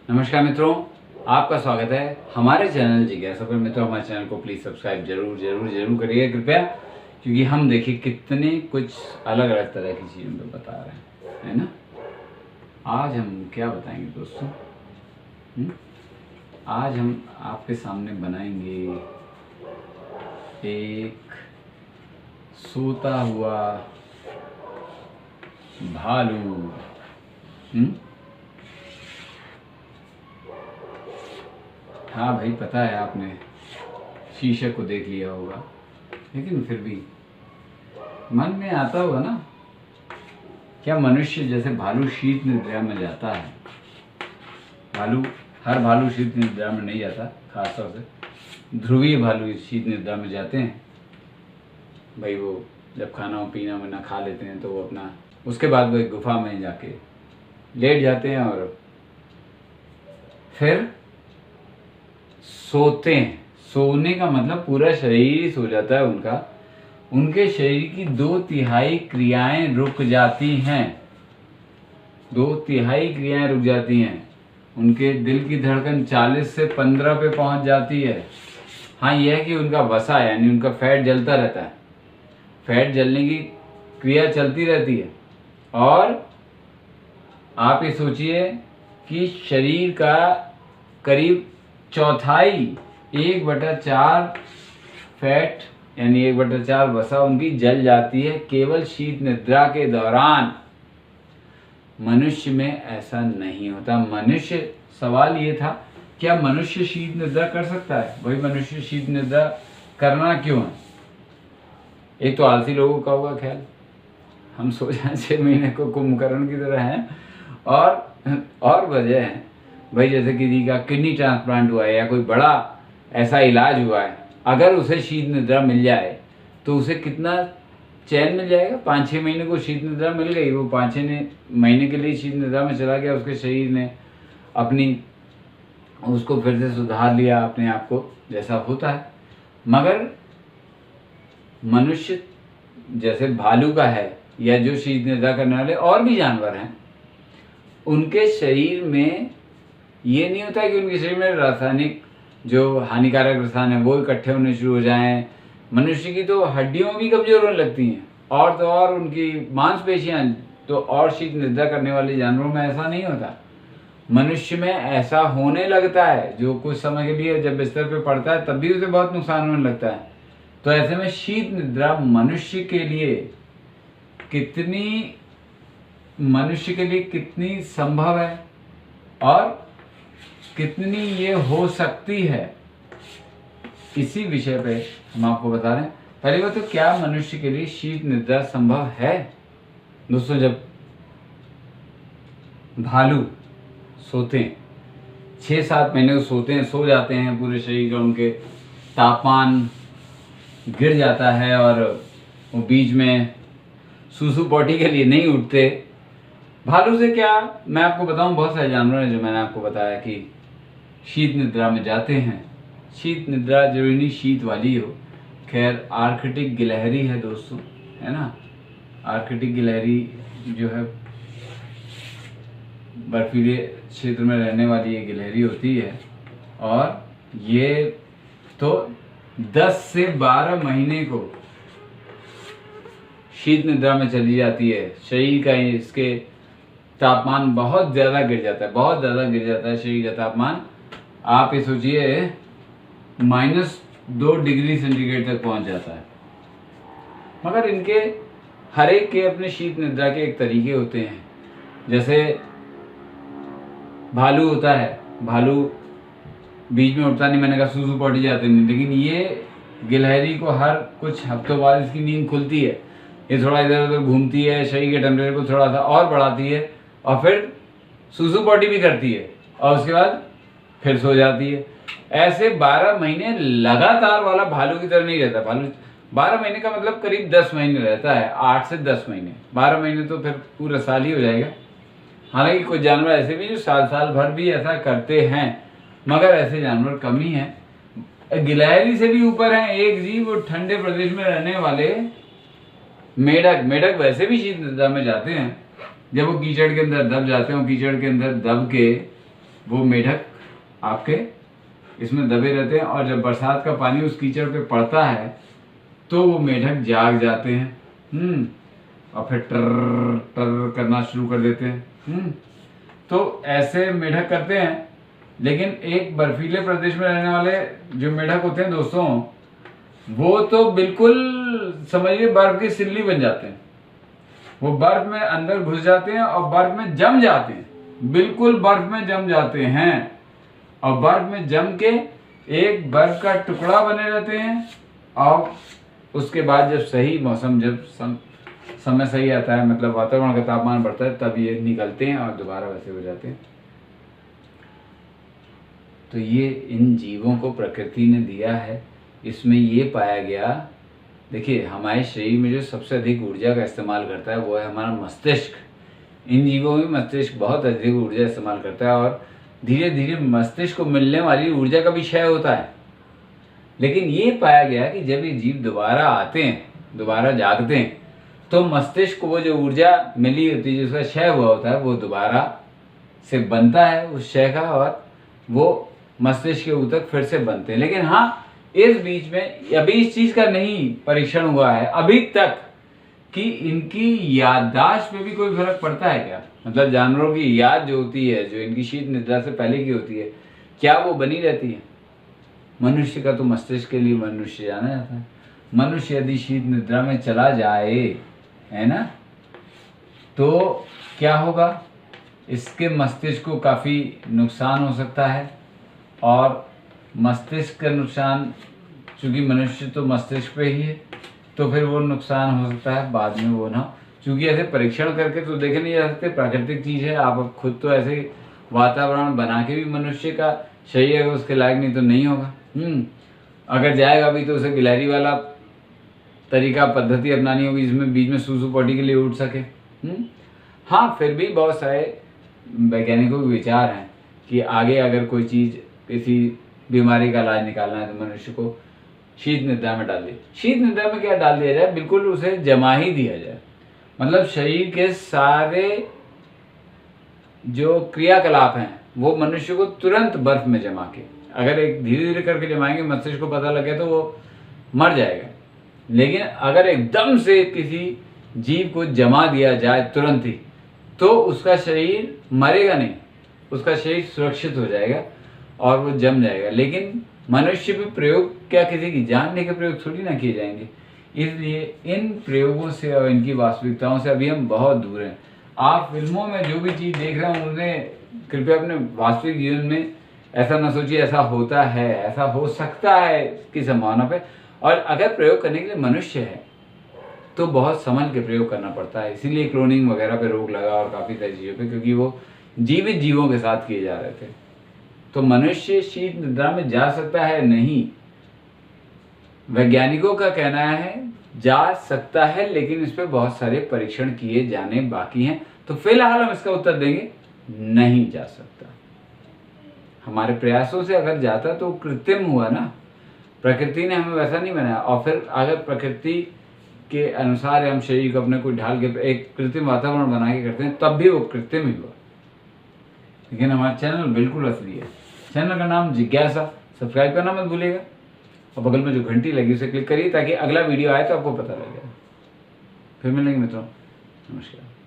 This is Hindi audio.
नमस्कार मित्रों, आपका स्वागत है हमारे चैनल जिज्ञासा पर। मित्रों, हमारे चैनल को प्लीज़ सब्सक्राइब जरूर जरूर जरूर करिए कृपया, क्योंकि हम देखिए कितने कुछ अलग अलग तरह की चीज़ों पे बता रहे हैं, है ना। आज हम क्या बताएंगे दोस्तों? आज हम आपके सामने बनाएंगे एक सोता हुआ भालू। हाँ भाई, पता है आपने शीशक को देख लिया होगा, लेकिन फिर भी मन में आता होगा ना, क्या मनुष्य जैसे भालू शीत निद्रा में जाता है? हर भालू शीत निद्रा में नहीं जाता, खासतौर से ध्रुवीय भालू शीत निद्रा में जाते हैं। भाई वो जब खाना पीना वाना खा लेते हैं तो वो अपना उसके बाद वो एक गुफा में जाके लेट जाते हैं और फिर सोते हैं। सोने का मतलब पूरा शरीर ही सो जाता है उनका। उनके शरीर की 2/3 क्रियाएं रुक जाती हैं। 2/3 क्रियाएं रुक जाती हैं। उनके दिल की धड़कन 40 से 15 पे पहुंच जाती है। हाँ, यह है कि उनका वसा यानी उनका फैट जलता रहता है। फैट जलने की क्रिया चलती रहती है। और आप ये सोचिए कि शरीर का करीब 1/4 1/4 फैट यानी 1/4 वसा उनकी जल जाती है केवल शीत निद्रा के दौरान। मनुष्य में ऐसा नहीं होता। सवाल ये था, क्या मनुष्य शीत निद्रा कर सकता है? वही मनुष्य शीत निद्रा करना क्यों है? एक तो आलसी लोगों का होगा ख्याल, हम सो जाए 6 महीने को कुंभकर्ण की तरह हैं। और वजह है भाई, जैसे किसी का किडनी ट्रांसप्लांट हुआ है या कोई बड़ा ऐसा इलाज हुआ है, अगर उसे शीत निद्रा मिल जाए तो उसे कितना चैन मिल जाएगा। 5-6 महीने को शीत निद्रा मिल गई, वो 5-6 महीने के लिए शीत निद्रा में चला गया। उसके शरीर ने उसको फिर से सुधार लिया अपने आप को, जैसा होता है। मगर मनुष्य जैसे भालू का है या जो शीत निद्रा करने वाले और भी जानवर हैं, उनके शरीर में ये नहीं होता कि उनके शरीर में रासायनिक जो हानिकारक रसायन है वो इकट्ठे होने शुरू हो जाएं। मनुष्य की तो हड्डियों भी कमजोर होने लगती हैं, और तो और उनकी मांसपेशियां तो, और शीत निद्रा करने वाले जानवरों में ऐसा नहीं होता। मनुष्य में ऐसा होने लगता है, जो कुछ समय के लिए जब बिस्तर पे पड़ता है तब भी उसे बहुत नुकसान होने लगता है। तो ऐसे में शीत निद्रा मनुष्य के लिए कितनी संभव है और कितनी ये हो सकती है, इसी विषय पे हम आपको बता रहे हैं। पहली बात तो, क्या मनुष्य के लिए शीत निद्रा संभव है? दोस्तों, जब भालू सोते हैं 6-7 महीने को सोते हैं, सो जाते हैं, पूरे शरीर का उनके तापमान गिर जाता है और वो बीच में सूसू पोटी के लिए नहीं उठते। भालू से क्या मैं आपको बताऊं, बहुत सारे जानवर हैं जो मैंने आपको बताया कि शीत निद्रा में जाते हैं। शीत निद्रा जरूरी नहीं शीत वाली हो। खैर, आर्कटिक गिलहरी है दोस्तों, है ना। आर्कटिक गिलहरी जो है बर्फीले क्षेत्र में रहने वाली ये गिलहरी होती है, और ये तो 10 से 12 महीने को शीत निद्रा में चली जाती है। शरीर का इसके तापमान बहुत ज़्यादा गिर जाता है, बहुत ज़्यादा गिर जाता है शरीर का तापमान। आप ये सोचिए -2 डिग्री सेंटीग्रेड तक पहुंच जाता है। मगर इनके हर एक के अपने शीत निद्रा के एक तरीके होते हैं। जैसे भालू होता है, भालू बीच में उठता नहीं, मैंने कहा सूसू पॉटी जाते नहीं, लेकिन ये गिलहरी को हर कुछ हफ्तों बाद इसकी नींद खुलती है। ये थोड़ा इधर उधर घूमती है, शरीर के टेम्परेचर को थोड़ा सा और बढ़ाती है, और फिर सूसू पॉटी भी करती है, और उसके बाद फिर सो जाती है। ऐसे 12 महीने लगातार वाला भालू की तरह नहीं रहता। भालू 12 महीने का मतलब करीब 10 महीने रहता है, 8 से 10 महीने। 12 महीने तो फिर पूरा साल ही हो जाएगा। हालांकि कुछ जानवर ऐसे भी जो साल भर भी ऐसा करते हैं, मगर ऐसे जानवर कम ही हैं। गिलहरी से भी ऊपर हैं एक जीव, वो ठंडे प्रदेश में रहने वाले मेढक वैसे भी शीत निद्रा में जाते हैं। जब वो कीचड़ के अंदर दब जाते हैं, कीचड़ के अंदर दब के वो मेढक आपके इसमें दबे रहते हैं, और जब बरसात का पानी उस कीचड़ पे पड़ता है तो वो मेढक जाग जाते हैं और फिर टर टर करना शुरू कर देते हैं। तो ऐसे मेढक करते हैं। लेकिन एक बर्फीले प्रदेश में रहने वाले जो मेढक होते हैं दोस्तों, वो तो बिल्कुल समझिए बर्फ की सिल्ली बन जाते हैं। वो बर्फ में अंदर घुस जाते हैं और बर्फ में जम जाते हैं, बिल्कुल बर्फ में जम जाते हैं, और बर्फ में जम के एक बर्फ का टुकड़ा बने रहते हैं। और उसके बाद जब सही मौसम, जब समय सही आता है, मतलब वातावरण का तापमान बढ़ता है, तब ये निकलते हैं और दोबारा वैसे हो जाते हैं। तो ये इन जीवों को प्रकृति ने दिया है। इसमें ये पाया गया, देखिए हमारे शरीर में जो सबसे अधिक ऊर्जा का इस्तेमाल करता है वो है हमारा मस्तिष्क। इन जीवों में मस्तिष्क बहुत अधिक ऊर्जा इस्तेमाल करता है, और धीरे धीरे मस्तिष्क को मिलने वाली ऊर्जा का भी क्षय होता है। लेकिन ये पाया गया कि जब ये जीव दोबारा आते हैं, दोबारा जागते हैं, तो मस्तिष्क को वो जो ऊर्जा मिली होती है, जिसका क्षय हुआ होता है, वो दोबारा से बनता है उस क्षय का, और वो मस्तिष्क के ऊतक फिर से बनते हैं। लेकिन हाँ, इस बीच में अभी इस चीज का नहीं परीक्षण हुआ है अभी तक कि इनकी याददाश्त पे भी कोई फर्क पड़ता है क्या। मतलब जानवरों की याद जो होती है, जो इनकी शीत निद्रा से पहले की होती है, क्या वो बनी रहती है। मनुष्य का तो मस्तिष्क के लिए मनुष्य जाना जाता है। मनुष्य यदि शीत निद्रा में चला जाए, है ना, तो क्या होगा, इसके मस्तिष्क को काफी नुकसान हो सकता है। और मस्तिष्क का नुकसान, चूंकि मनुष्य तो मस्तिष्क पे ही है, तो फिर वो नुकसान हो सकता है बाद में वो ना, चूंकि ऐसे परीक्षण करके तो देखे नहीं जा सकते, प्राकृतिक चीज है। आप खुद तो ऐसे वातावरण बना के भी मनुष्य का शरीर अगर उसके लायक नहीं तो नहीं होगा। अगर जाएगा भी तो उसे गिलहरी वाला तरीका पद्धति अपनानी होगी, जिसमें बीच में सूसू पॉटी के लिए उठ सके। हाँ, फिर भी बहुत सारे वैज्ञानिकों के विचार हैं कि आगे अगर कोई चीज, किसी बीमारी का इलाज निकालना है, तो मनुष्य को शीत निद्रा में डाल दिया। शीत निद्रा में क्या डाल दिया जाए, बिल्कुल उसे जमा ही दिया जाए। मतलब शरीर के सारे जो क्रियाकलाप हैं वो मनुष्य को तुरंत बर्फ में जमा के, अगर एक धीरे धीरे करके जमाएंगे, मस्तिष्क को पता लगे तो वो मर जाएगा। लेकिन अगर एकदम से किसी जीव को जमा दिया जाए तुरंत ही, तो उसका शरीर मरेगा नहीं, उसका शरीर सुरक्षित हो जाएगा और वो जम जाएगा। लेकिन मनुष्य भी प्रयोग क्या किसी की जान लेके प्रयोग थोड़ी ना किए जाएंगे। इसलिए इन प्रयोगों से और इनकी वास्तविकताओं से अभी हम बहुत दूर हैं। आप फिल्मों में जो भी चीज़ देख रहे हैं, उन्हें कृपया अपने वास्तविक जीवन में ऐसा ना सोचिए ऐसा होता है, ऐसा हो सकता है की संभावना पे। और अगर प्रयोग करने के लिए मनुष्य है तो बहुत संभल के प्रयोग करना पड़ता है। इसीलिए क्लोनिंग वगैरह पे रोक लगा और काफ़ी सारी चीज़ों पे, क्योंकि वो जीवित जीवों के साथ किए जा रहे थे। तो मनुष्य शीत निद्रा में जा सकता है नहीं, वैज्ञानिकों का कहना है जा सकता है, लेकिन इस पर बहुत सारे परीक्षण किए जाने बाकी हैं। तो फिलहाल हम इसका उत्तर देंगे नहीं जा सकता। हमारे प्रयासों से अगर जाता तो कृत्रिम हुआ ना, प्रकृति ने हमें वैसा नहीं बनाया। और फिर अगर प्रकृति के अनुसार हम शरीर को अपने को ढाल के एक कृत्रिम वातावरण बना के करते हैं, तब भी वो कृत्रिम ही हुआ। लेकिन हमारा चैनल बिल्कुल असली है। चैनल का नाम जिज्ञासा, सब्सक्राइब करना मत भूलिएगा, और बगल में जो घंटी लगी उसे क्लिक करिए ताकि अगला वीडियो आए तो आपको पता लगे। फिर मिलेंगे मित्रों, नमस्कार।